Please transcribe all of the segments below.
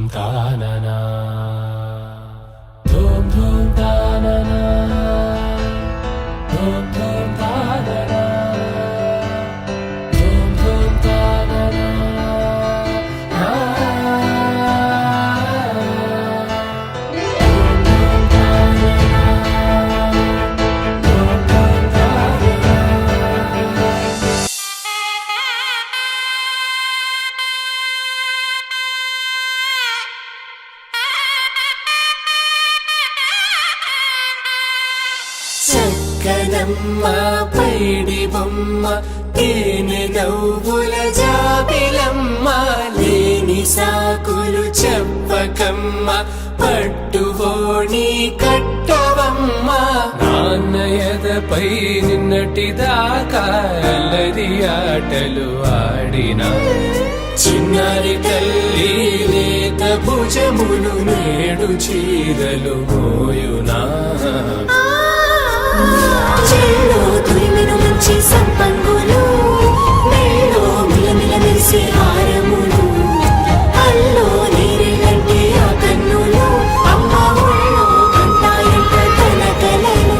తాననా ధూమ్ ధూమ్ తాననా ధూమ్ ధూమ్ తాననా ధూమ్ ధూమ్ తాననా చక్కనమ్మ పైడి బొమ్మ తేనె నవ్వుల జాబిలమ్మ లేని సాకులు చెప్పకమ్మ పట్టువోణి కట్టవమ్మ నాన్నయదపై నిన్నటిదాకా అల్లరి ఆటలు ఆడినా చిన్నారి తల్లి లేత భుజములు నేడు చీరలు మోయునా చెల్లో తురిమెను మంచి సంపంగులు మేలో మిలమిల మెరిసే హారములు అల్లో నీరేలంటే ఆ కన్నులు అమ్మ ఒళ్ళో కంటాయంట తన కలలు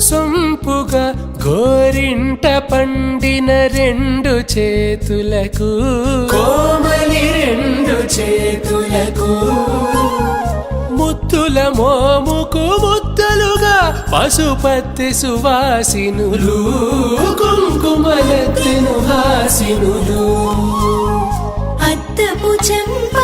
సొంపుగా గోరింట పండిన రెండు చేతులకు కోమలి రెండు చేతులకు ముత్తుల మోముకు ముద్దలుగా పశుపతి సువాసినులు కుంకుమలెత్తెను హాసినులు అద్దపు చెంప